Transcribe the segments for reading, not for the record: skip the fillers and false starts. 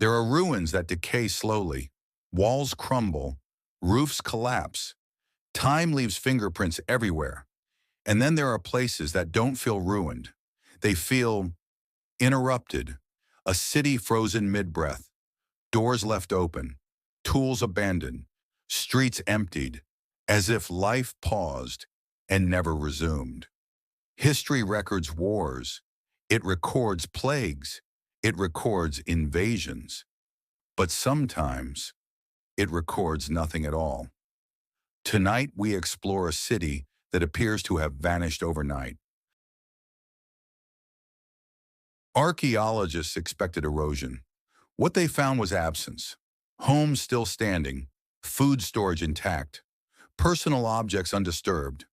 There are ruins that decay slowly, walls crumble, roofs collapse, time leaves fingerprints everywhere. And then there are places that don't feel ruined. They feel interrupted, a city frozen mid-breath, doors left open, tools abandoned, streets emptied, as if life paused and never resumed. History records wars. It records plagues. It records invasions. But sometimes it records nothing at all. Tonight we explore a city that appears to have vanished overnight. Archaeologists expected erosion. What they found was absence. Homes still standing, food storage intact, personal objects undisturbed.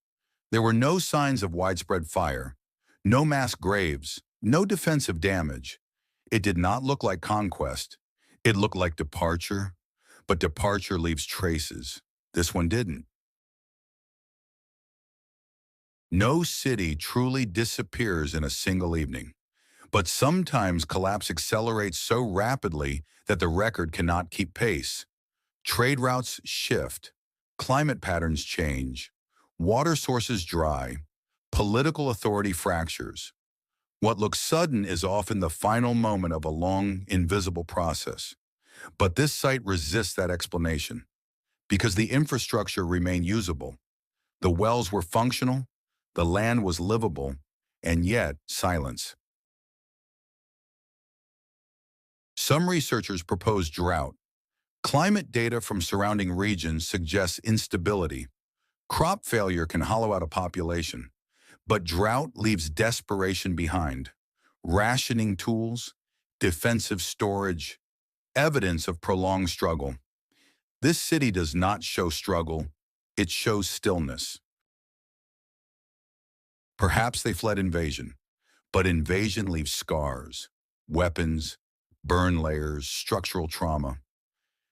There were no signs of widespread fire, no mass graves, no defensive damage. It did not look like conquest. It looked like departure, but departure leaves traces. This one didn't. No city truly disappears in a single evening, but sometimes collapse accelerates so rapidly that the record cannot keep pace. Trade routes shift, climate patterns change, water sources dry, political authority fractures. What looks sudden is often the final moment of a long, invisible process. But this site resists that explanation because the infrastructure remained usable. The wells were functional, the land was livable, and yet silence. Some researchers propose drought. Climate data from surrounding regions suggests instability. Crop failure can hollow out a population, but drought leaves desperation behind. Rationing tools, defensive storage, evidence of prolonged struggle. This city does not show struggle, it shows stillness. Perhaps they fled invasion, but invasion leaves scars, weapons, burn layers, structural trauma.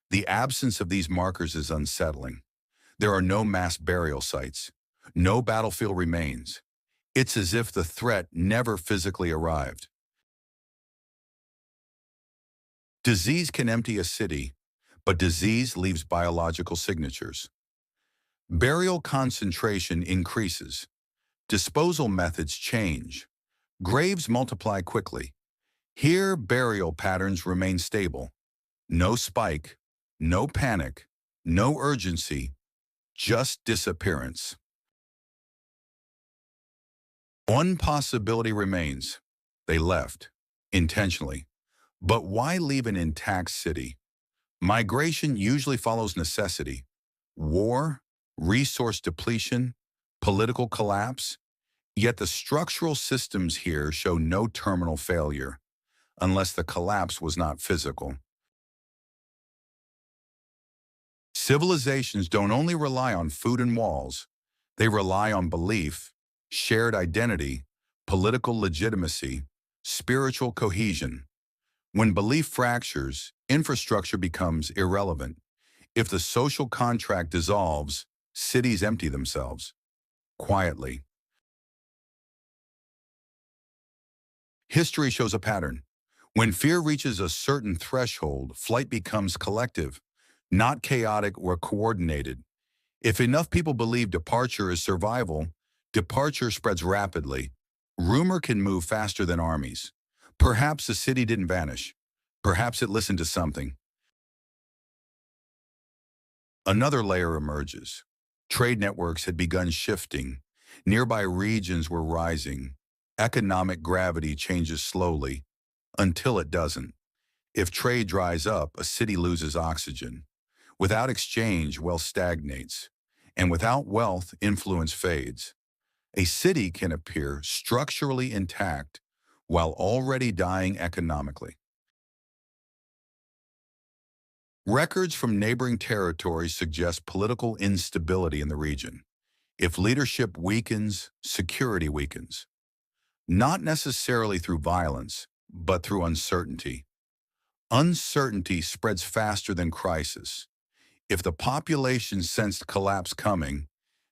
The absence of these markers is unsettling. There are no mass burial sites, no battlefield remains. It's as if the threat never physically arrived. Disease can empty a city, but disease leaves biological signatures. Burial concentration increases. Disposal methods change. Graves multiply quickly. Here, burial patterns remain stable. No spike, no panic, no urgency, just disappearance. One possibility remains. They left, intentionally. But why leave an intact city? Migration usually follows necessity. War, resource depletion, political collapse. Yet the structural systems here show no terminal failure, unless the collapse was not physical. Civilizations don't only rely on food and walls, they rely on belief, shared identity, political legitimacy, spiritual cohesion. When belief fractures, infrastructure becomes irrelevant. If the social contract dissolves, cities empty themselves, quietly. History shows a pattern. When fear reaches a certain threshold, flight becomes collective, not chaotic or coordinated. If enough people believe departure is survival, departure spreads rapidly. Rumor can move faster than armies. Perhaps the city didn't vanish. Perhaps it listened to something. Another layer emerges. Trade networks had begun shifting. Nearby regions were rising. Economic gravity changes slowly, until it doesn't. If trade dries up, a city loses oxygen. Without exchange, wealth stagnates. And without wealth, influence fades. A city can appear structurally intact while already dying economically. Records from neighboring territories suggest political instability in the region. If leadership weakens, security weakens. Not necessarily through violence, but through uncertainty. Uncertainty spreads faster than crisis. If the population sensed collapse coming,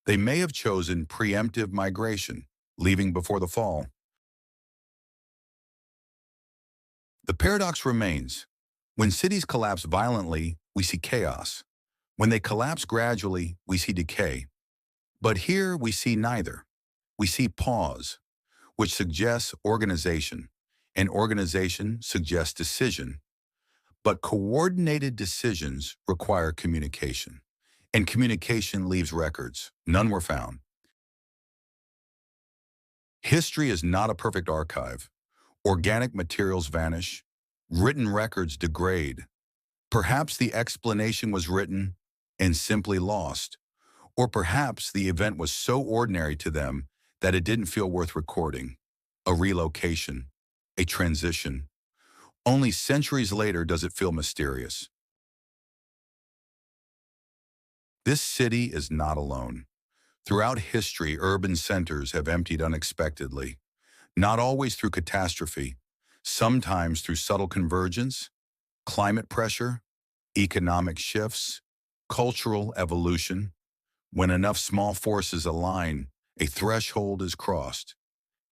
they may have chosen preemptive migration, leaving before the fall. The paradox remains. When cities collapse violently, we see chaos. When they collapse gradually, we see decay. But here we see neither. We see pause, which suggests organization, and organization suggests decision. But coordinated decisions require communication, and communication leaves records. None were found. History is not a perfect archive. Organic materials vanish. Written records degrade. Perhaps the explanation was written and simply lost. Or perhaps the event was so ordinary to them that it didn't feel worth recording. A relocation, a transition. Only centuries later does it feel mysterious. This city is not alone. Throughout history, urban centers have emptied unexpectedly, not always through catastrophe, sometimes through subtle convergence, climate pressure, economic shifts, cultural evolution. When enough small forces align, a threshold is crossed,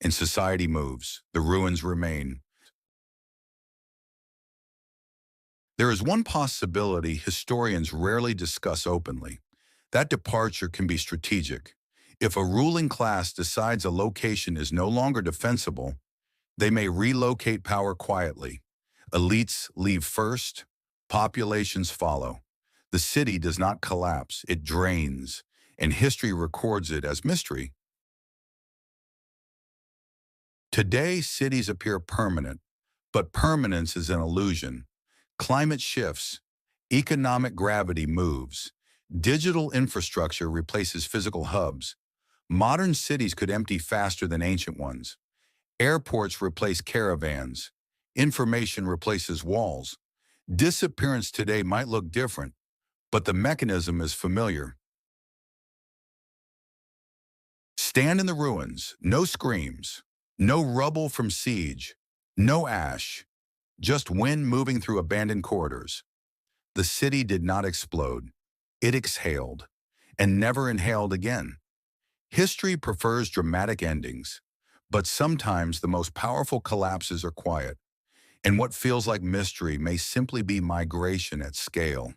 and society moves, the ruins remain. There is one possibility historians rarely discuss openly. That departure can be strategic. If a ruling class decides a location is no longer defensible, they may relocate power quietly. Elites leave first, populations follow. The city does not collapse, it drains, and history records it as mystery. Today, cities appear permanent, but permanence is an illusion. Climate shifts, economic gravity moves, digital infrastructure replaces physical hubs. Modern cities could empty faster than ancient ones. Airports replace caravans. Information replaces walls. Disappearance today might look different, but the mechanism is familiar. Stand in the ruins, no screams, no rubble from siege, no ash, just wind moving through abandoned corridors. The city did not explode. It exhaled, and never inhaled again. History prefers dramatic endings, but sometimes the most powerful collapses are quiet, and what feels like mystery may simply be migration at scale.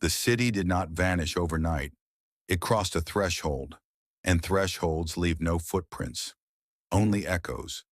The city did not vanish overnight. It crossed a threshold, and thresholds leave no footprints, only echoes.